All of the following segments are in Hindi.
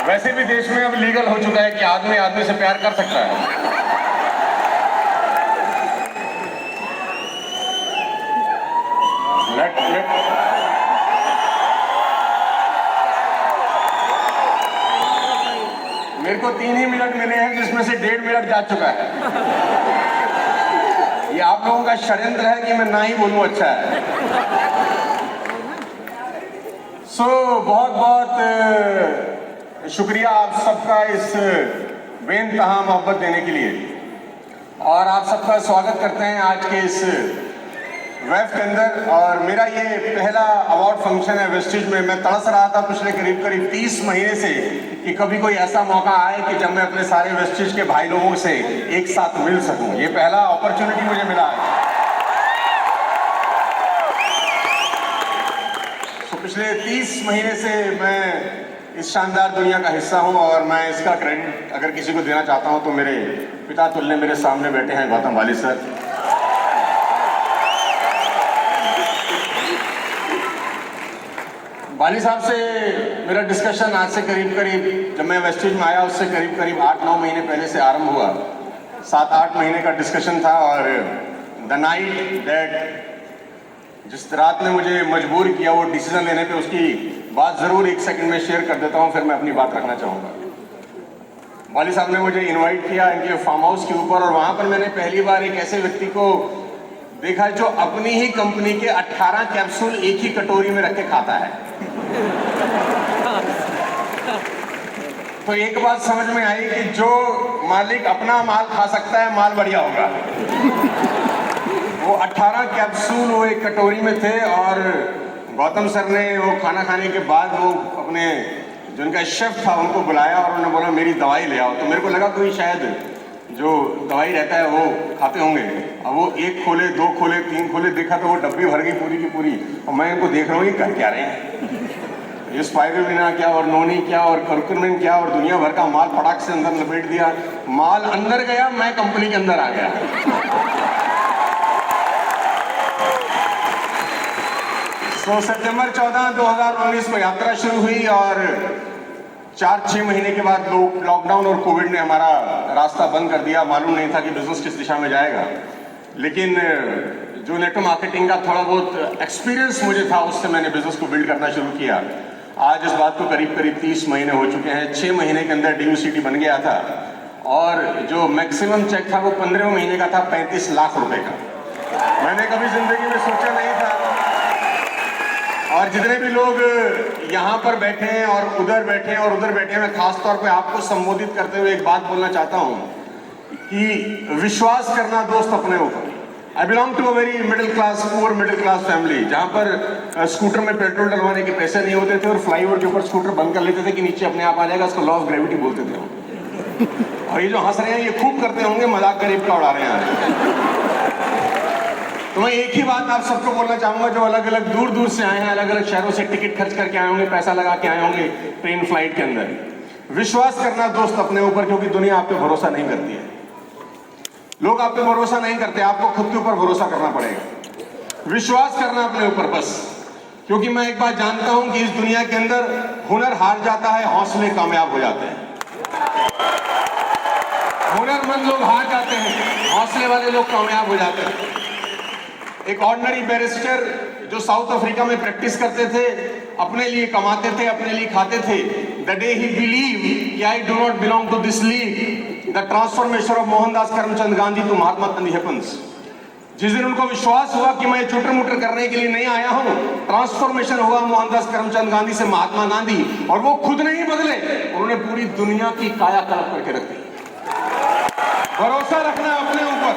वैसे भी देश में अब लीगल हो चुका है कि आदमी आदमी से प्यार कर सकता है। मेरे को 3 ही मिनट मिले हैं जिसमें से 1.5 मिनट जा चुका है। ये आप लोगों का षड्यंत्र है कि मैं ना ही बोलूं अच्छा है। बहुत बहुत शुक्रिया आप सबका इस बेइंतहा मोहब्बत देने के लिए, और आप सबका स्वागत करते हैं आज के इस वेफ के अंदर। और मेरा ये पहला अवार्ड फंक्शन है वेस्टिज में। मैं तरस रहा था पिछले करीब 30 महीने से कि कभी कोई ऐसा मौका आए कि जब मैं अपने सारे वेस्टिज के भाई लोगों से एक साथ मिल सकूं। ये पहला अपॉर्चुनिटी मुझे मिला है। तो पिछले 30 महीने से मैं इस शानदार दुनिया का हिस्सा हूं, और मैं इसका क्रेडिट अगर किसी को देना चाहता हूं तो मेरे पिता तुल्य मेरे सामने बैठे हैं गौतम वाली सर। वाली साहब से मेरा डिस्कशन आज से करीब जब मैं वेस्टिज में आया उससे करीब 8-9 महीने पहले से आरंभ हुआ। 7-8 महीने का डिस्कशन था, और द नाइट दैट जिस रात ने मुझे मजबूर किया वो डिसीजन लेने पे, उसकी बात जरूर 1 सेकंड में शेयर कर देता हूँ, फिर मैं अपनी बात रखना चाहूँगा। वाली साहब ने मुझे इनवाइट किया इनके फार्म हाउस के ऊपर, और वहाँ पर मैंने पहली बार एक ऐसे व्यक्ति को देखा जो अपनी ही कंपनी के 18 कैप्सूल एक ही कटोरी में रख के खाता है। तो एक बात समझ में आई कि जो मालिक अपना माल खा सकता है, माल बढ़िया होगा। वो 18 कैप्सूल वो एक कटोरी में थे, और गौतम सर ने वो खाना खाने के बाद वो अपने जो उनका शेफ था उनको बुलाया, और उन्होंने बोला मेरी दवाई ले आओ। तो मेरे को लगा कोई शायद जो दवाई रहता है वो खाते होंगे। अब वो 1 खोले, 2 खोले, 3 खोले, देखा तो वो डब्बी भर गई पूरी की पूरी। और मैं इनको देख रहा हूँ ये कर क्या रहे हैं, ये स्पाइरुलिना क्या और नोनी क्या और कर्कुमिन क्या, और दुनिया भर का माल फटाक से अंदर लपेट दिया। माल अंदर गया, मैं कंपनी के अंदर आ गया। तो सितंबर 14, 2019 को यात्रा शुरू हुई, और 4-6 महीने के बाद लॉकडाउन और कोविड ने हमारा रास्ता बंद कर दिया। मालूम नहीं था कि बिजनेस किस दिशा में जाएगा, लेकिन जो नेटवर्क मार्केटिंग का थोड़ा बहुत एक्सपीरियंस मुझे था उससे मैंने बिजनेस को बिल्ड करना शुरू किया। आज इस बात को करीब 30 महीने हो चुके हैं। 6 महीने के अंदर DUCT बन गया था, और जो मैक्सिमम चेक था वो 15वें महीने का था, 35 लाख रुपए का। मैंने कभी जिंदगी में सोचा नहीं था। और जितने भी लोग यहाँ पर बैठे हैं और उधर बैठे हैं और उधर बैठे हैं, मैं खास तौर पे आपको संबोधित करते हुए एक बात बोलना चाहता हूँ कि विश्वास करना दोस्त अपने ऊपर। I belong to a very poor middle class family, जहाँ पर स्कूटर में पेट्रोल डलवाने के पैसे नहीं होते थे, और फ्लाईओवर के ऊपर स्कूटर बंद कर लेते थे कि नीचे अपने आप आ जाएगा। इसको लॉ ऑफ ग्रेविटी बोलते थे। और ये जो हंस रहे हैं ये खूब करते होंगे, मजाक गरीब का उड़ा रहे हैं। तो मैं एक ही बात आप सबको बोलना चाहूंगा, जो अलग अलग दूर से आए हैं, अलग अलग शहरों से टिकट खर्च करके आए होंगे, पैसा लगा के आए होंगे ट्रेन फ्लाइट के अंदर। विश्वास करना दोस्त अपने ऊपर, क्योंकि दुनिया आप पे भरोसा नहीं करती है। लोग आप पे भरोसा नहीं करते, आपको खुद के ऊपर भरोसा करना पड़ेगा। विश्वास करना अपने ऊपर बस, क्योंकि मैं एक बात जानता हूं कि इस दुनिया के अंदर हुनर हार जाता है, हौसले कामयाब हो जाते हैं। हुनरमंद लोग हार जाते हैं, हौसले वाले लोग कामयाब हो जाते हैं। एक ऑर्डिनरी बैरिस्टर जो साउथ अफ्रीका में प्रैक्टिस करते थे, अपने लिए कमाते थे, अपने लिए खाते थे। द डे ही बिलीव कि I do not belong to this league, the transformation of Mohandas Karamchand Gandhi to Mahatma Gandhi happens. जिस दिन उनको विश्वास हुआ कि मैं चुटर मुटर करने के लिए नहीं आया हूं, ट्रांसफॉर्मेशन हुआ मोहनदास करमचंद गांधी से महात्मा गांधी, और वो खुद नहीं बदले, उन्होंने पूरी दुनिया की कायाकल्प करके रख दी। भरोसा रखना अपने ऊपर,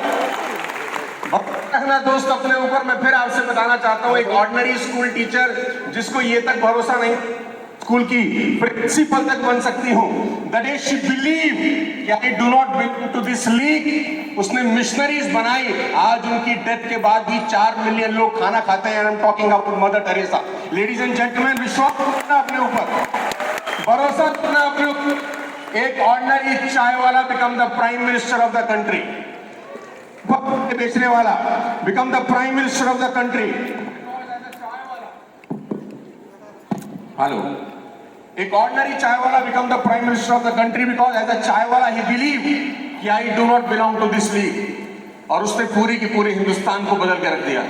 रखना दोस्त अपने ऊपर। मैं फिर आपसे बताना चाहता हूं, एक ऑर्डिनरी स्कूल टीचर जिसको ये तक भरोसा नहीं स्कूल की प्रिंसिपल तक बन सकती हूं, the day she believe I do not belong to this league, उसने मिशनरीज बनाई। आज उनकी डेथ के बाद भी 4 मिलियन लोग खाना खाते हैं। I am talking about mother Teresa. Ladies and gentleman, विश्वास रखना अपने ऊपर, भरोसा रखना अपने ऊपर। एक ऑर्डिनरी चाय वाला become the prime minister of the country, बेचने वाला become the prime minister of the country. Hello, एक ऑर्डिनरी चाय वाला become the prime minister of the country because as a चाय वाला ही बिलीव कि I do not belong to this league, और उसने पूरी की पूरे हिंदुस्तान को बदल के रख दिया।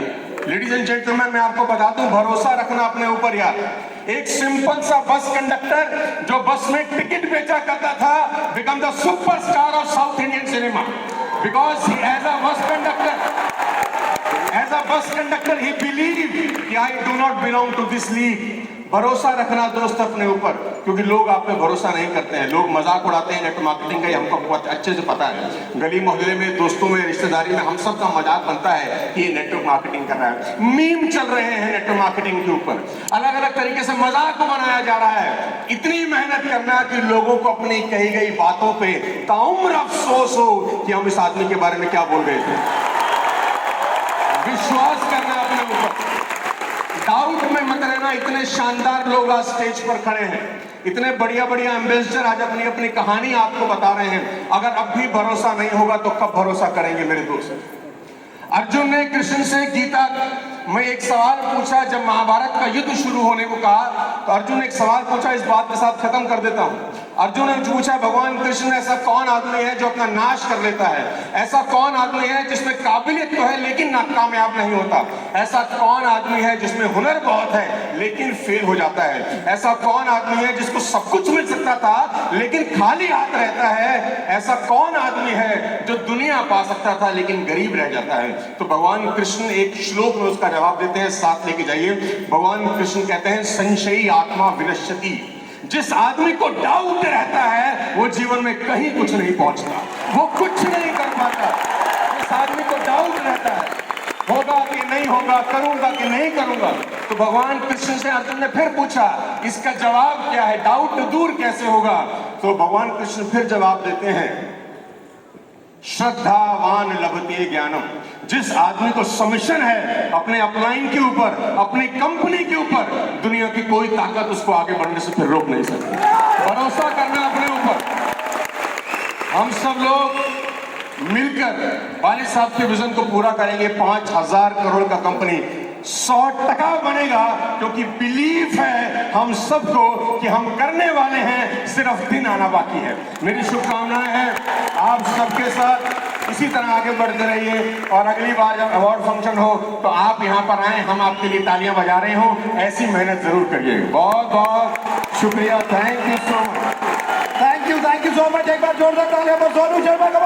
लेडीज एंड जेंटलमैन, मैं आपको बता दूं, भरोसा रखना अपने ऊपर यार। एक सिंपल सा बस कंडक्टर जो बस में टिकट बेचा करता था become the superstar of South Indian cinema because he as a bus conductor he believe कि I do not belong to this league. भरोसा रखना दोस्त अपने ऊपर, क्योंकि लोग आप पे भरोसा नहीं करते हैं, लोग मजाक उड़ाते हैं। नेटवर्क मार्केटिंग का ही हमको बहुत अच्छे से पता है। गली मोहल्ले में, दोस्तों में, रिश्तेदारी में हम सब का मजाक बनता है कि ये नेटवर्क मार्केटिंग कर रहा है। मीम चल रहे हैं नेटवर्क मार्केटिंग के ऊपर, अलग अलग तरीके से मजाक को बनाया जा रहा है। इतनी मेहनत करना कि लोगों को अपनी कही गई बातों पे ताउम्र अफसोस हो कि हम इस आदमी के बारे में क्या बोल गए थे। विश्वास करना अपने ऊपर, डाउट में मत रहना। इतने शानदार लोग आज स्टेज पर खड़े हैं, इतने बढ़िया बढ़िया एम्बेसडर आज अपनी अपनी कहानी आपको बता रहे हैं। अगर अब भी भरोसा नहीं होगा तो कब भरोसा करेंगे मेरे दोस्त। अर्जुन ने कृष्ण से गीता में एक सवाल पूछा। जब महाभारत का युद्ध शुरू होने को कहा तो अर्जुन ने एक सवाल पूछा, इस बात के साथ खत्म कर देता हूं। अर्जुन ने पूछा, भगवान कृष्ण, ऐसा कौन आदमी है जो अपना नाश कर लेता है? ऐसा कौन आदमी है जिसमें काबिलियत तो है लेकिन नाकामयाब नहीं होता? ऐसा कौन आदमी है जिसमें हुनर बहुत है लेकिन फेल हो जाता है? ऐसा कौन आदमी है जिसको सब कुछ मिल सकता था लेकिन खाली हाथ रहता है? ऐसा कौन आदमी है जो दुनिया पा सकता था लेकिन गरीब रह जाता है? तो भगवान कृष्ण एक श्लोक में उसका जवाब देते हैं, साथ लेके जाइए। भगवान कृष्ण कहते हैं, संशयी आत्मा विनश्यति। जिस आदमी को डाउट रहता है वो जीवन में कहीं कुछ नहीं पहुंचता, वो कुछ नहीं कर पाता। जिस आदमी को डाउट रहता है होगा कि नहीं होगा, करूंगा कि नहीं करूंगा, तो भगवान कृष्ण से अर्जुन ने फिर पूछा, इसका जवाब क्या है? डाउट दूर कैसे होगा? तो भगवान कृष्ण फिर जवाब देते हैं, श्रद्धावान लभते ज्ञानम। जिस आदमी को सबमिशन है अपने अपलाइन के ऊपर, अपनी कंपनी के ऊपर, दुनिया की कोई ताकत उसको आगे बढ़ने से फिर रोक नहीं सकती। भरोसा करना अपने ऊपर। हम सब लोग मिलकर वाली साहब के विजन को पूरा करेंगे। 5,000 करोड़ का कंपनी 100% बनेगा, क्योंकि बिलीफ है हम सबको कि हम करने वाले हैं, सिर्फ दिन आना बाकी है। मेरी शुभकामनाएं हैं आप सबके साथ, इसी तरह आगे बढ़ते रहिए। और अगली बार जब अवार्ड फंक्शन हो तो आप यहाँ पर आए, हम आपके लिए तालियां बजा रहे हो, ऐसी मेहनत जरूर करिए। बहुत बहुत शुक्रिया, thank you so much. Thank you so much. एक बार जोरदार तालियां पर सोनू शर्मा का।